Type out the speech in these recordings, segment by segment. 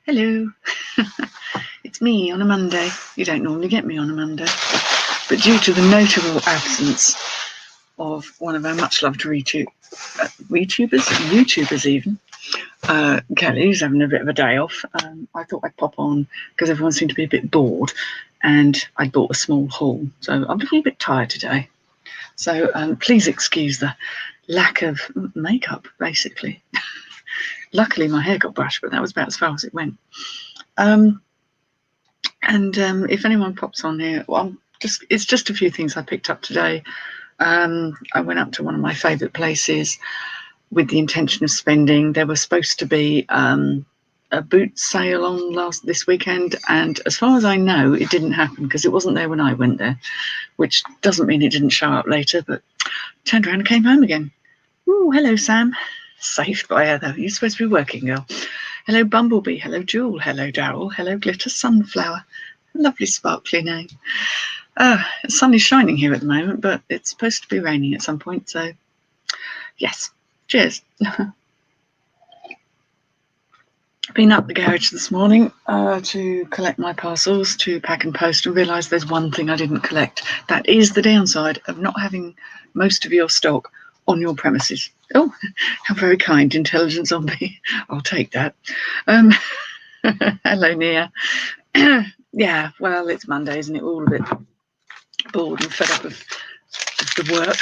Hello. It's me on a Monday. You don't normally get me on a Monday. But due to the notable absence of one of our much-loved YouTubers even, Kelly, who's having a bit of a day off, I thought I'd pop on because everyone seemed to be a bit bored and I bought a small haul. So I'm looking a bit tired today. So please excuse the lack of makeup, basically. Luckily, my hair got brushed, but that was about as far as it went. If anyone pops on here, well, it's just a few things I picked up today. I went up to one of my favourite places with the intention of spending. There was supposed to be a boot sale on this weekend, and as far as I know, it didn't happen because it wasn't there when I went there, which doesn't mean it didn't show up later, but turned around and came home again. Ooh, hello, Sam. Saved by her, though. You're supposed to be working, girl. Hello, Bumblebee. Hello, Jewel. Hello, Daryl. Hello, Glitter Sunflower. Lovely sparkly name. The sun is shining here at the moment, but it's supposed to be raining at some point, so yes. Cheers. Been up the garage this morning to collect my parcels to pack and post, and realised there's one thing I didn't collect. That is the downside of not having most of your stock on your premises. Oh, how very kind, intelligent zombie. I'll take that. Hello, Nia. Yeah, well, it's Monday, isn't it? We're all a bit bored and fed up of the work.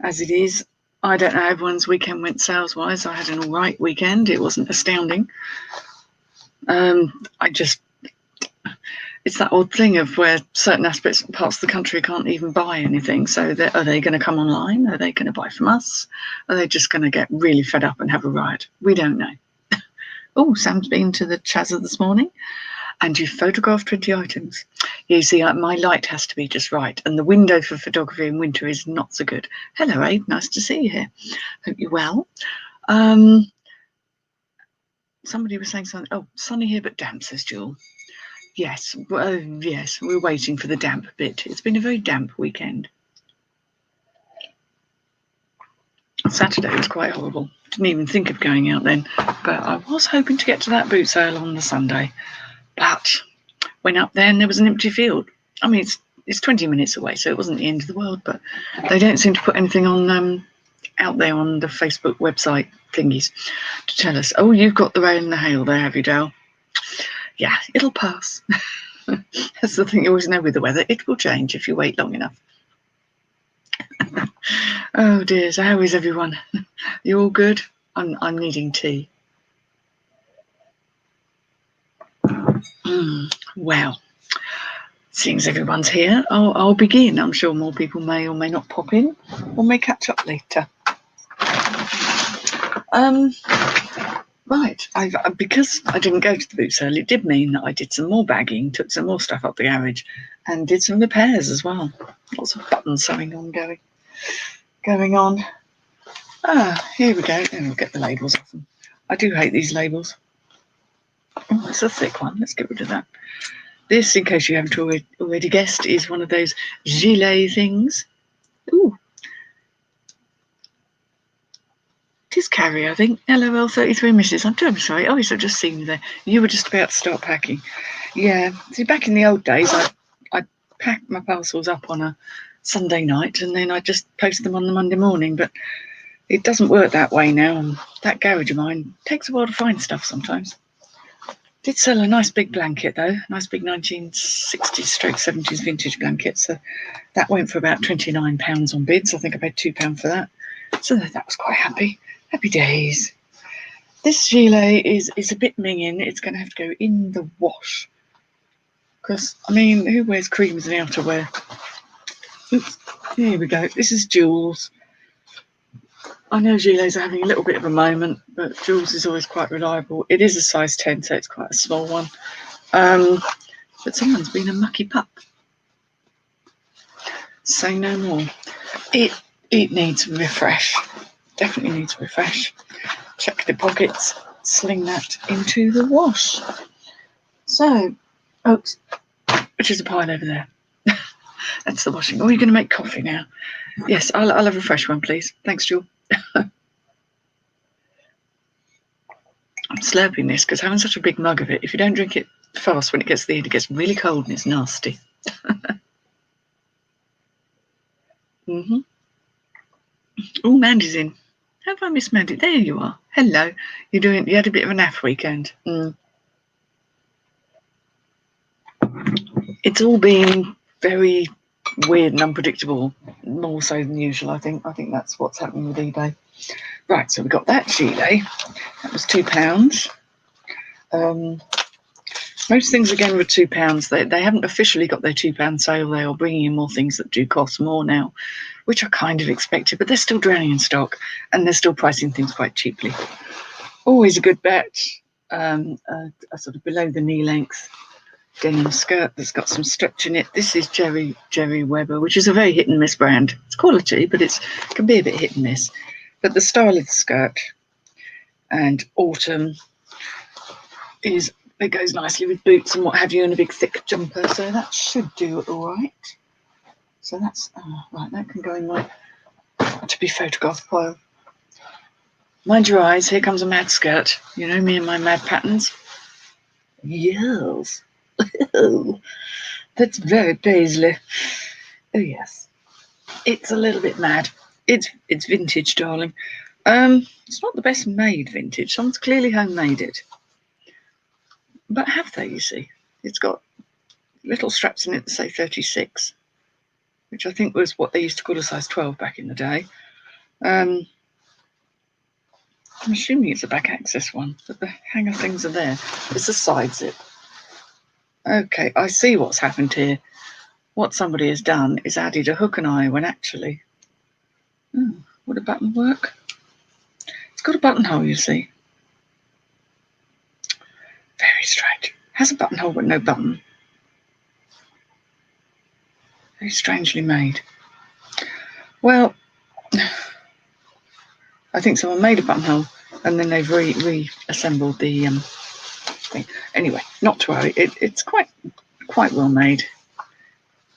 As it is. I don't know how everyone's weekend went sales-wise. I had an all right weekend. It wasn't astounding. It's that odd thing of where certain parts of the country can't even buy anything. So are they going to come online? Are they going to buy from us? Are they just going to get really fed up and have a riot? We don't know. Oh, Sam's been to the chazza this morning, and you photographed 20 items. You see, my light has to be just right, and the window for photography in winter is not so good. Hello, Abe. Nice to see you here. Hope you're well. Somebody was saying something. Oh, sunny here but damp, says Jewel. Yes, yes, we're waiting for the damp bit. It's been a very damp weekend. Saturday was quite horrible. Didn't even think of going out then, but I was hoping to get to that boot sale on the Sunday. But went up there and there was an empty field. I mean, it's 20 minutes away, so it wasn't the end of the world, but they don't seem to put anything on out there on the Facebook website thingies to tell us, oh, you've got the rain and the hail there, have you, Dale? Yeah, it'll pass. That's the thing you always know with the weather. It will change if you wait long enough. Oh dear, so how is everyone? You all good? I'm needing tea. Well, seeing as everyone's here, I'll begin. I'm sure more people may or may not pop in or may catch up later. Right, because I didn't go to the boot sale, it did mean that I did some more bagging, took some more stuff up the garage, and did some repairs as well. Lots of button sewing going on. Here we go. And we'll get the labels off them. I do hate these labels. Oh, it's a thick one. Let's get rid of that. This, in case you haven't already guessed, is one of those gilet things. Ooh. It is Carrie, I think. LOL 33 Mrs. I'm terribly sorry. Oh, yes, I've just seen you there. You were just about to start packing. Yeah. See, back in the old days, I packed my parcels up on a Sunday night and then I just post them on the Monday morning, but it doesn't work that way now. And that garage of mine takes a while to find stuff sometimes. Did sell a nice big blanket though, nice big 1960s/70s vintage blanket. So that went for about £29 on bids. I think I paid £2 for that. So that was quite happy. Happy days. This gilet is a bit minging. It's going to have to go in the wash. Because, I mean, who wears creams and outerwear? Oops, here we go. This is Jules. I know gilets are having a little bit of a moment, but Jules is always quite reliable. It is a size 10, so it's quite a small one. But someone's been a mucky pup. Say no more. It needs a refresh. Definitely needs a refresh. Check the pockets. Sling that into the wash. So, oops, which is a pile over there. That's the washing. Oh, you're going to make coffee now? Yes, I'll have a fresh one, please. Thanks, Jewel. slurping this because having such a big mug of it, if you don't drink it fast when it gets to the end, it gets really cold and it's nasty. Oh, Mandy's in. How have I missed Mandy? There you are. Hello. You had a bit of a naff weekend. It's all been very weird and unpredictable, more so than usual, I think. I think that's what's happening with eBay. Right, so we got that gilet. That was £2. Most things again were £2. They haven't officially got their £2 sale. They are bringing in more things that do cost more now, which I kind of expected, but they're still drowning in stock and they're still pricing things quite cheaply. Always a good bet. A sort of below the knee length denim skirt that's got some stretch in it. This is Jerry Weber, which is a very hit and miss brand. It's quality, but it can be a bit hit and miss. But the style of the skirt and autumn it goes nicely with boots and what have you, and a big thick jumper, so that should do all right. So that's right, that can go in my to be photographed pile. Mind your eyes, here comes a mad skirt. You know me and my mad patterns. Yes. That's very paisley. Oh yes. It's a little bit mad. It's vintage, darling. It's not the best made vintage. Someone's clearly homemade it. But have they, you see? It's got little straps in it that say 36, which I think was what they used to call a size 12 back in the day. I'm assuming it's a back access one, but the hanger things are there. It's a side zip. Okay, I see what's happened here. What somebody has done is added a hook and eye when actually... would a button work? It's got a buttonhole, you see. Very strange. Has a buttonhole but no button. Very strangely made. Well, I think someone made a buttonhole and then they've reassembled the thing. Anyway, not to worry. It's quite well made.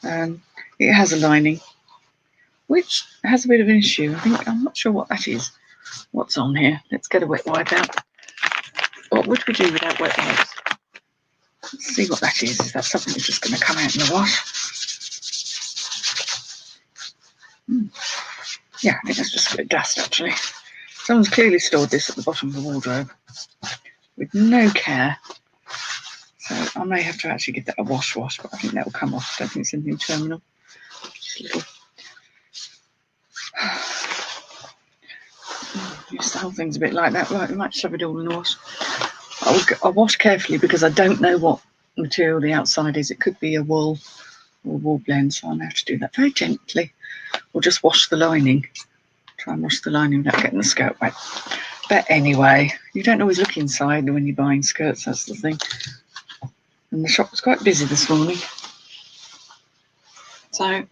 It has a lining, which has a bit of an issue. I'm not sure what that is. What's on here? Let's get a wet wipe out. What would we do without wet wipes? Let's see what that is. Is that something that's just going to come out in the wash? Yeah, I think that's just a bit of dust, actually. Someone's clearly stored this at the bottom of the wardrobe with no care. So I may have to actually give that a wash, but I think that will come off. I don't think it's anything terminal. Just a little. Just the whole thing's a bit like that. Right, we might shove it all in the wash. I'll wash carefully because I don't know what material the outside is. It could be a wool or wool blend, so I'll have to do that very gently. Or just wash the lining. Try and wash the lining without getting the skirt wet. But anyway, you don't always look inside when you're buying skirts, that's the thing. And the shop was quite busy this morning. So,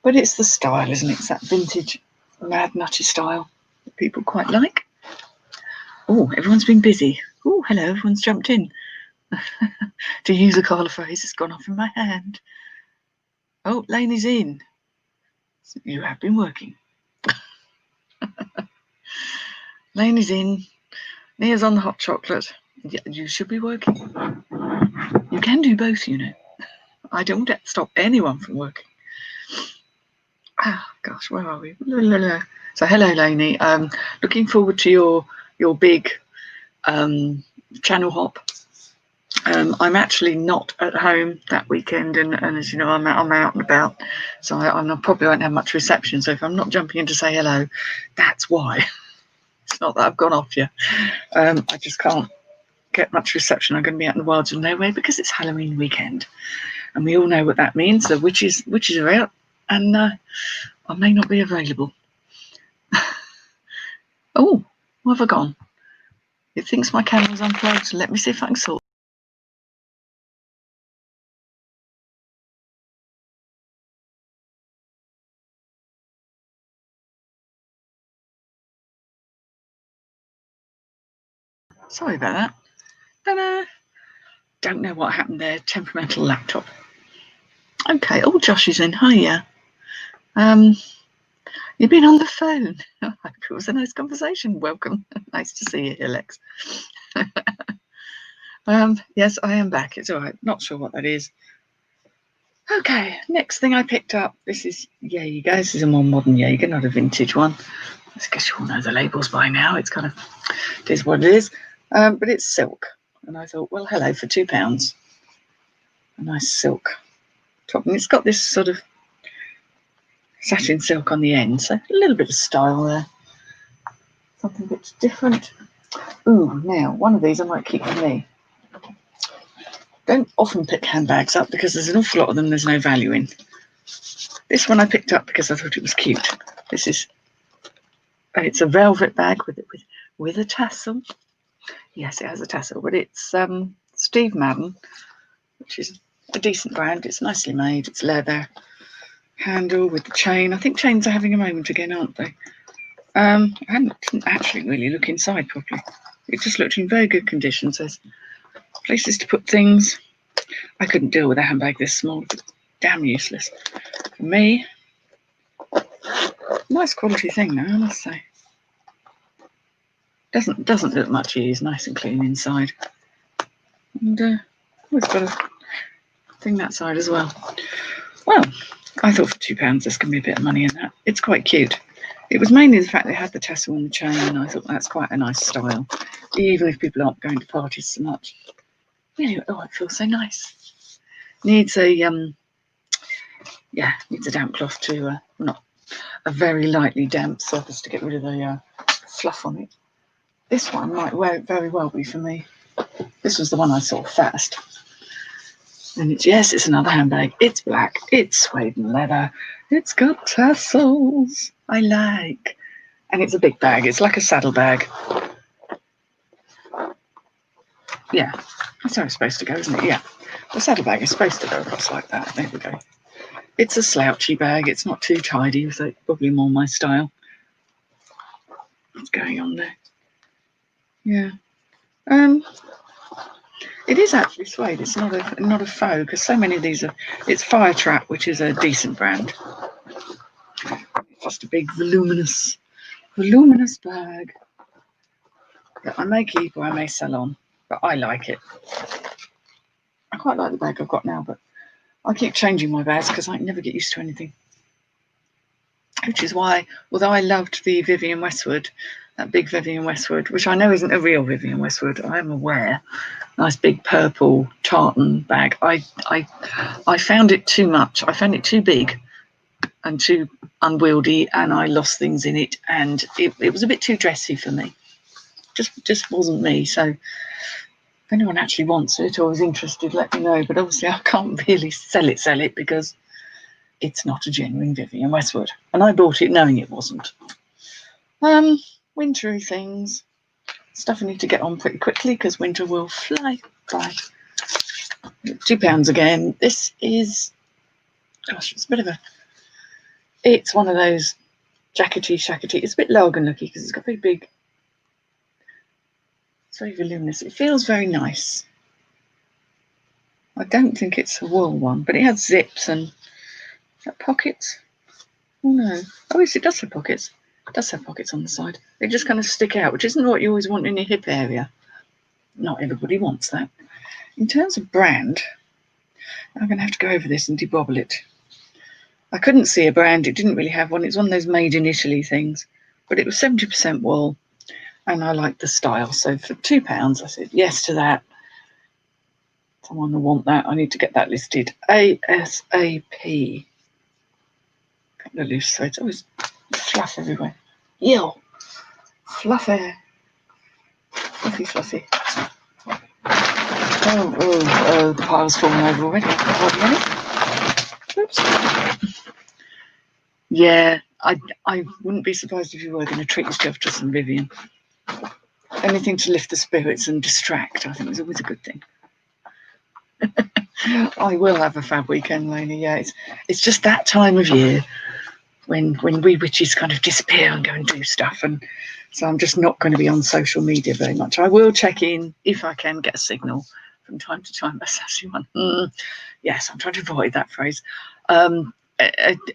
but it's the style, isn't it? It's that vintage, mad, nutty style that people quite like. Oh, everyone's been busy. Oh, hello, everyone's jumped in. To use a Carla phrase, it's gone off in my hand. Oh, Lainey's in. You have been working. Lainey's in. Nia's on the hot chocolate. You should be working. You can do both, you know. I don't stop anyone from working. Gosh, where are we? So hello, Lainey. Looking forward to your big channel hop. I'm actually not at home that weekend, and as you know, I'm out and about, so I probably won't have much reception. So if I'm not jumping in to say hello, that's why. It's not that I've gone off yet. I just can't get much reception. I'm going to be out in the wilds of nowhere because it's Halloween weekend, and we all know what that means. The witches are out, and I may not be available. Oh, where have I gone? It thinks my camera's unplugged. Let me see if I can sort. Sorry about that. Ta-da! Don't know what happened there. Temperamental laptop. Okay. Oh, Josh is in. Hiya. You've been on the phone. I hope it was a nice conversation. Welcome. Nice to see you here, Lex. Yes, I am back. It's all right. Not sure what that is. Okay, next thing I picked up. This is Jaeger. This is a more modern Jaeger, not a vintage one. I guess you all know the labels by now. It's kind of, it is what it is. But it's silk. And I thought, well, hello, for £2. A nice silk top. And it's got this sort of satin silk on the end. So a little bit of style there. Something a bit different. Ooh, now, one of these I might keep for me. Don't often pick handbags up because there's an awful lot of them there's no value in. This one I picked up because I thought it was cute. This is, it's a velvet bag with a tassel. Yes, it has a tassel, but it's Steve Madden, which is a decent brand. It's nicely made. It's leather handle with the chain. I think chains are having a moment again, aren't they? I didn't actually really look inside properly. It just looked in very good condition. So there's places to put things. I couldn't deal with a handbag this small. It's damn useless for me. Nice quality thing though, I must say. Doesn't look much used. Nice and clean inside. And always got a thing that side as well. Well, I thought for £2 there's going to be a bit of money in that. It's quite cute. It was mainly the fact they had the tassel and the chain, and I thought that's quite a nice style, even if people aren't going to parties so much. Really, oh, it feels so nice. Needs a needs a damp cloth to not a very lightly damp surface to get rid of the fluff on it. This one might very well be for me. This was the one I saw first. And it's another handbag. It's black. It's suede and leather. It's got tassels. I like. And it's a big bag. It's like a saddle bag. Yeah, that's how it's supposed to go, isn't it? Yeah, the saddle bag is supposed to go across like that. There we go. It's a slouchy bag. It's not too tidy, so it's probably more my style. What's going on there? Yeah. It is actually suede. It's not a faux, because so many of these are. It's Fire Trap, which is a decent brand. It's just a big voluminous bag that I may keep or I may sell on, but I like it. I quite like the bag I've got now, but I keep changing my bags because I never get used to anything. Which is why, although I loved the Vivienne Westwood, that big Vivienne Westwood, which I know isn't a real Vivienne Westwood, I am aware. Nice big purple tartan bag. I found it too much. I found it too big and too unwieldy, and I lost things in it, and it was a bit too dressy for me. Just wasn't me. So if anyone actually wants it or is interested, let me know. But obviously I can't really sell it because it's not a genuine Vivienne Westwood. And I bought it knowing it wasn't. Wintry things. Stuff I need to get on pretty quickly because winter will fly by. £2 again. This is, gosh, it's a bit of a, it's one of those jackety, shackety. It's a bit Logan looking because it's got very big, it's very voluminous. It feels very nice. I don't think it's a wool one, but it has zips and, is that pockets? Oh no. Oh yes, it does have pockets. It does have pockets on the side. They just kind of stick out, which isn't what you always want in your hip area. Not everybody wants that. In terms of brand, I'm going to have to go over this and debobble it. I couldn't see a brand. It didn't really have one. It's one of those made in Italy things, but it was 70% wool, and I liked the style. So for £2, I said yes to that. Someone will want that. I need to get that listed ASAP. Couple of loose threads. Always fluff everywhere. Ew. Fluffy. Fluffy. Oh, the pile's fallen over already. Oops. Yeah, I wouldn't be surprised if you were going to treat yourself to some Vivienne. Anything to lift the spirits and distract, I think, is always a good thing. I will have a fab weekend, Lena. Yeah, it's just that time of year when we witches kind of disappear and go and do stuff, and so I'm just not going to be on social media very much. I will check in if I can get a signal from time to time. A sassy one. Yes, I'm trying to avoid that phrase.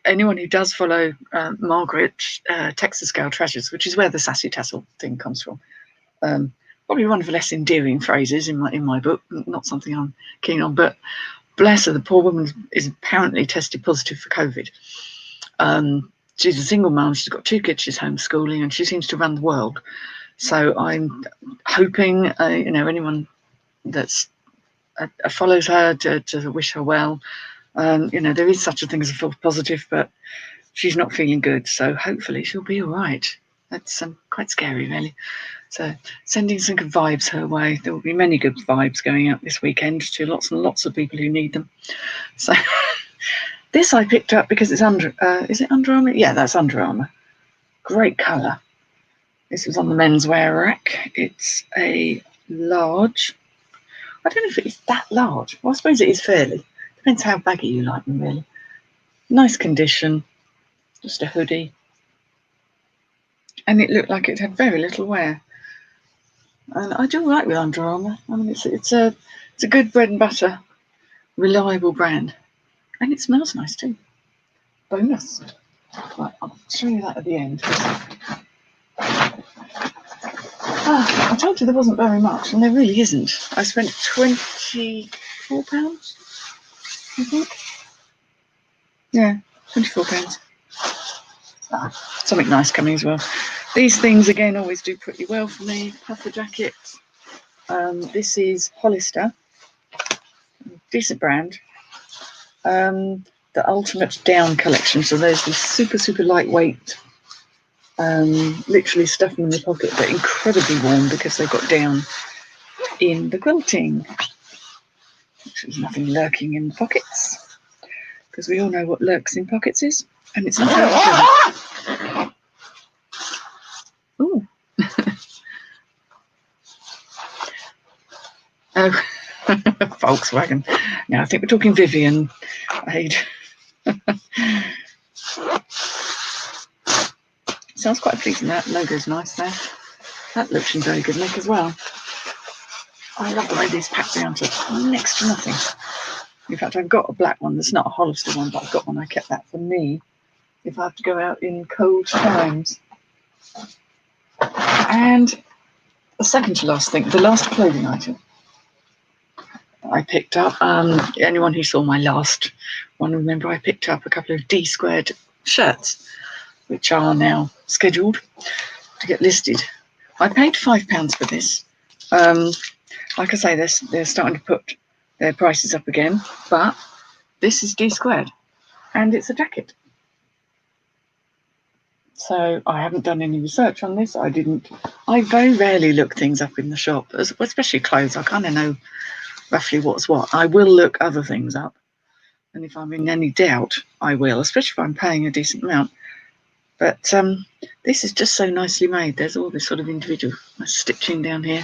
Anyone who does follow Margaret, Texas Girl Treasures, which is where the sassy tassel thing comes from, probably one of the less endearing phrases in my book, not something I'm keen on, but bless her, the poor woman is apparently tested positive for COVID. She's a single mum, she's got 2 kids, she's homeschooling, and she seems to run the world. So I'm hoping, anyone that's follows her to wish her well. There is such a thing as a false positive, but she's not feeling good, so hopefully she'll be all right. That's quite scary, really. So sending some good vibes her way. There will be many good vibes going out this weekend to lots and lots of people who need them. So this I picked up because it's is it Under Armour? Yeah, that's Under Armour. Great colour. This was on the menswear rack. It's a large. I don't know if it's that large. Well, I suppose it is fairly. Depends how baggy you like them, really. Nice condition. Just a hoodie. And it looked like it had very little wear. And I do like with Under Armour. I mean, it's a good bread and butter, reliable brand. And it smells nice too. Bonus. Right, I'll show you that at the end. I told you there wasn't very much, and there really isn't. I spent £24, I think. Yeah, £24. Something nice coming as well. These things, again, always do pretty well for me. Puffer jackets. This is Hollister. Decent brand. The Ultimate Down collection. So there's this super, super lightweight, literally stuff them in the pocket, but incredibly warm because they've got down in the quilting. There's nothing lurking in the pockets, because we all know what lurks in pockets is, and it's not very pleasant. Ooh. Oh, Volkswagen. Now I think we're talking Vivian aid. Sounds quite pleasing. That logo's nice there. That looks in very good nick as well. I love the way these pack down to next to nothing. In fact, I've got a black one that's not a Hollister one, but I've got one. I kept that for me if I have to go out in cold times. And the second to last thing, the last clothing item I picked up. Anyone who saw my last one, remember I picked up a couple of D-squared shirts, which are now scheduled to get listed. I paid £5 for this. Like I say, they're starting to put their prices up again, but this is D-squared, and it's a jacket. So I haven't done any research on this. I very rarely look things up in the shop, especially clothes. I kind of know roughly what's what. I will look other things up, and if I'm in any doubt, I will, especially if I'm paying a decent amount. But this is just so nicely made. There's all this sort of individual stitching down here.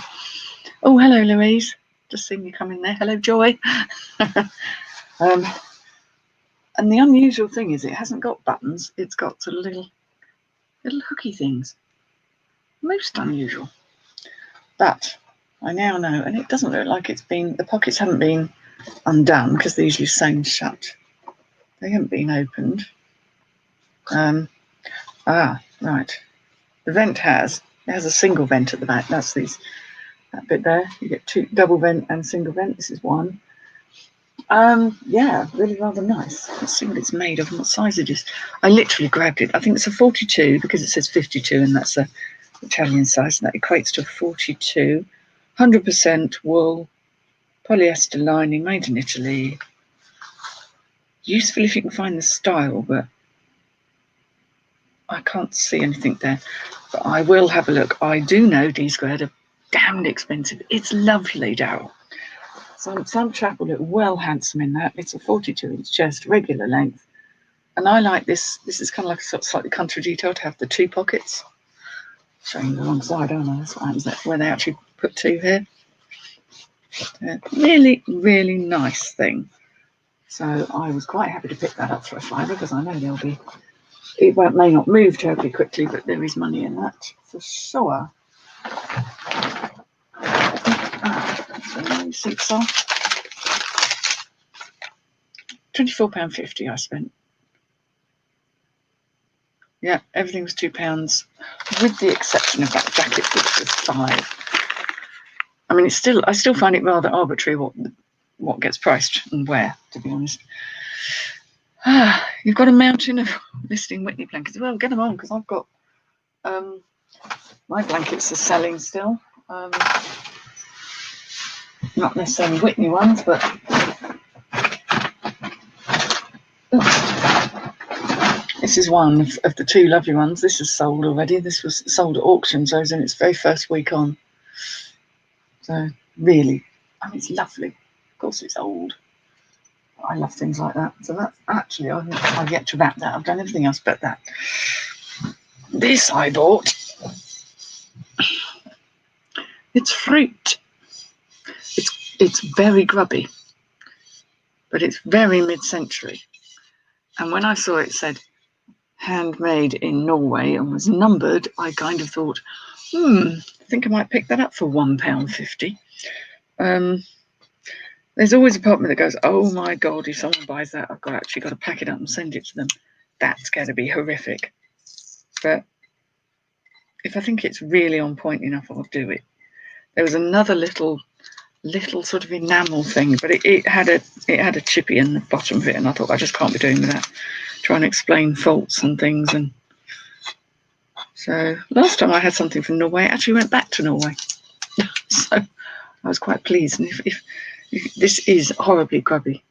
Oh, hello, Louise. Just seen you come in there. Hello, Joy. And the unusual thing is it hasn't got buttons. It's got sort of little hooky things. Most unusual. But I now know, and it doesn't look like the pockets haven't been undone because they're usually sewn shut. They haven't been opened. Right. The vent has a single vent at the back. That's that bit there. You get 2 double vent and single vent. This is one. Yeah, really rather nice. Let's see what it's made of and what size it is. I literally grabbed it. I think it's a 42 because it says 52, and that's the Italian size. And that equates to a 42. 100% wool, polyester lining, made in Italy. Useful if you can find the style, but I can't see anything there. But I will have a look. I do know D-squared are damned expensive. It's lovely, Daryl. Some chap will look well handsome in that. It's a 42-inch chest, regular length. And I like this. This is kind of like a sort of slightly country detail to have the 2 pockets. Showing the wrong side, aren't I? That's what happens where they actually put 2 here. Really, really nice thing. So I was quite happy to pick that up for a £5 because I know it may not move terribly quickly, but there is money in that for sure. That's where the receipts are. £24.50 I spent. Yeah, everything was £2, with the exception of that jacket, which was £5. I mean, I still find it rather arbitrary what gets priced and where, to be honest. You've got a mountain of listing Whitney blankets. Well, get them on, because I've got my blankets are selling still. Not necessarily Whitney ones, but this is one of the two lovely ones. This is sold already. This was sold at auction, so it's in its very first week on. So really, I mean, it's lovely. Of course, it's old. I love things like that. So that's actually, I've yet to wrap that. I've done everything else but that. This I bought. It's fruit. It's very grubby, but it's very mid-century. And when I saw it said handmade in Norway and was numbered, I kind of thought, I think I might pick that up for £1.50. There's always a part of me that goes, oh my God, if someone buys that, I've actually got to pack it up and send it to them. That's going to be horrific. But if I think it's really on point enough, I'll do it. There was another little sort of enamel thing, but it had a chippy in the bottom of it, and I thought I just can't be doing with that. Trying to explain faults and things, and so last time I had something from Norway, I actually went back to Norway, so I was quite pleased. And if this is horribly grubby,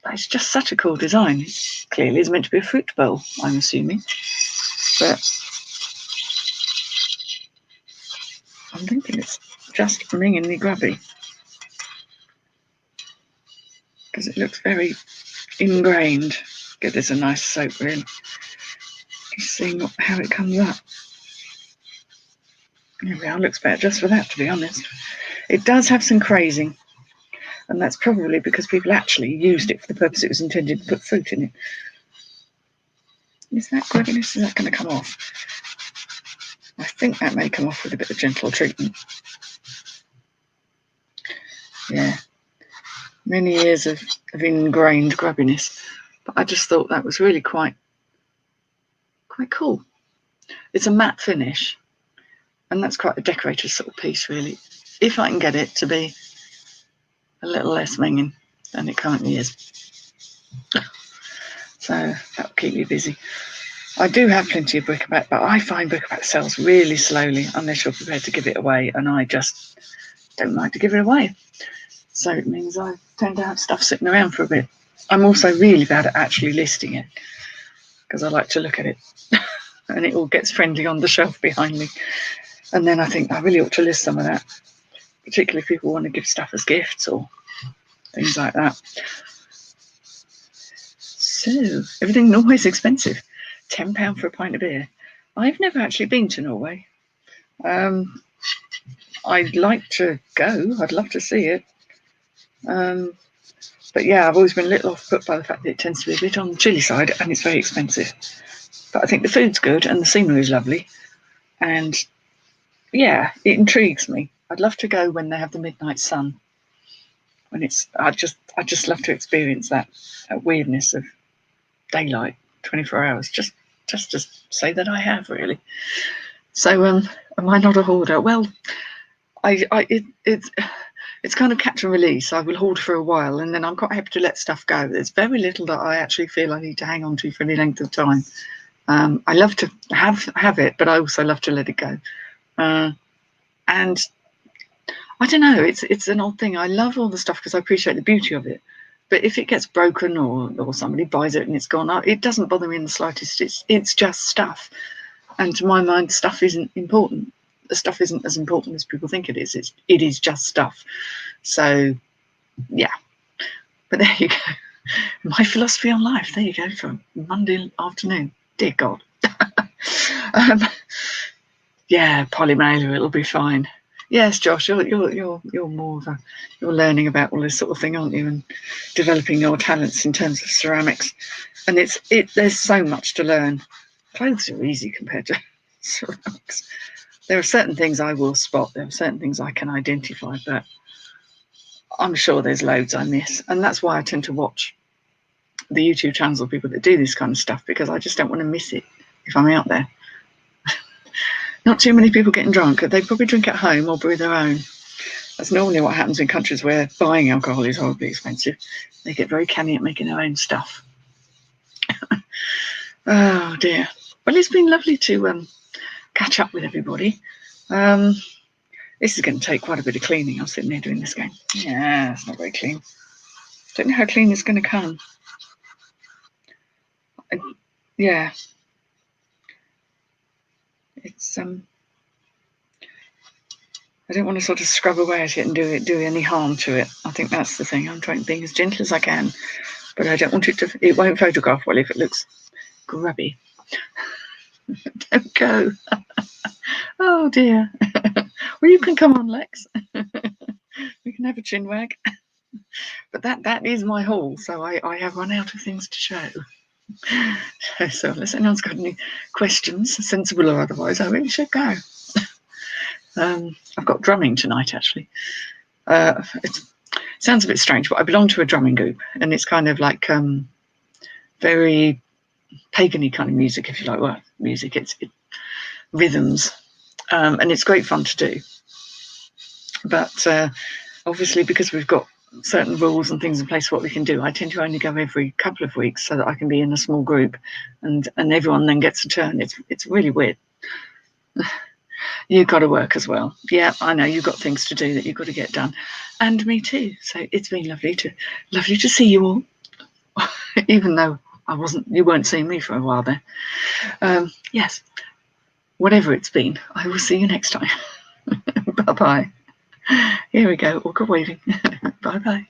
but it's just such a cool design. It clearly is meant to be a fruit bowl, I'm assuming, but I'm thinking it's just ringingly grubby because it looks very ingrained. Give this a nice soap, really. Just seeing how it comes up. There we are, looks better just for that, to be honest. It does have some crazing, and that's probably because people actually used it for the purpose it was intended to put fruit in it. Is that grubbiness? Is that going to come off? I think that may come off with a bit of gentle treatment. Yeah. Many years of ingrained grubbiness. But I just thought that was really quite cool. It's a matte finish, and that's quite a decorator's sort of piece, really. If I can get it to be a little less minging than it currently is. So that'll keep me busy. I do have plenty of bric-a-brac, but I find bric-a-brac sells really slowly unless you're prepared to give it away, and I just don't like to give it away. So it means I tend to have stuff sitting around for a bit. I'm also really bad at actually listing it because I like to look at it and it all gets friendly on the shelf behind me. And then I think I really ought to list some of that, particularly if people want to give stuff as gifts or things like that. So everything Norway is expensive. £10 for a pint of beer. I've never actually been to Norway. I'd like to go. I'd love to see it. But yeah, I've always been a little off put by the fact that it tends to be a bit on the chilly side and it's very expensive. But I think the food's good and the scenery is lovely. And yeah, it intrigues me. I'd love to go when they have the midnight sun. When I just love to experience that weirdness of daylight, 24 hours. Just to say that I have, really. So am I not a hoarder? Well, it's kind of catch and release. I will hoard for a while, and then I'm quite happy to let stuff go. There's very little that I actually feel I need to hang on to for any length of time. I love to have it, but I also love to let it go. And I don't know, it's an odd thing. I love all the stuff because I appreciate the beauty of it. But if it gets broken or somebody buys it and it's gone up, it doesn't bother me in the slightest. It's just stuff. And to my mind, stuff isn't important. The stuff isn't as important as people think it is. It is just stuff. So, yeah. But there you go. My philosophy on life. There you go for Monday afternoon. Dear God. Yeah, polymailer. It'll be fine. Yes, Josh. You're more of you're learning about all this sort of thing, aren't you? And developing your talents in terms of ceramics. And there's so much to learn. Clothes are easy compared to ceramics. There are certain things I will spot. There are certain things I can identify, but I'm sure there's loads I miss. And that's why I tend to watch the YouTube channels of people that do this kind of stuff, because I just don't want to miss it if I'm out there. Not too many people getting drunk. They probably drink at home or brew their own. That's normally what happens in countries where buying alcohol is horribly expensive. They get very canny at making their own stuff. Oh dear. Well, it's been lovely to catch up with everybody. This is going to take quite a bit of cleaning. I'm sitting there doing this game. Yeah, it's not very clean. Don't know how clean it's going to come. Yeah. It's I don't want to sort of scrub away at it and do any harm to it. I think that's the thing. I'm trying to be as gentle as I can, but I don't want it to. It won't photograph well if it looks grubby. Don't go. Oh dear. Well, you can come on, Lex. We can have a chin wag. But that is my haul, so I have run out of things to show. So unless anyone's got any questions, sensible or otherwise, I really should go. I've got drumming tonight, actually. It sounds a bit strange, but I belong to a drumming group, and it's kind of like very pagan-y kind of music, if you like. Well, music, it's rhythms, and it's great fun to do. But obviously, because we've got certain rules and things in place for what we can do, I tend to only go every couple of weeks so that I can be in a small group, and everyone then gets a turn. It's really weird. You've got to work as well. Yeah, I know you've got things to do that you've got to get done, and me too. So it's been lovely to see you all, even though you weren't seeing me for a while there. Yes, whatever it's been, I will see you next time. Bye bye. Here we go. Awkward waving. Bye bye.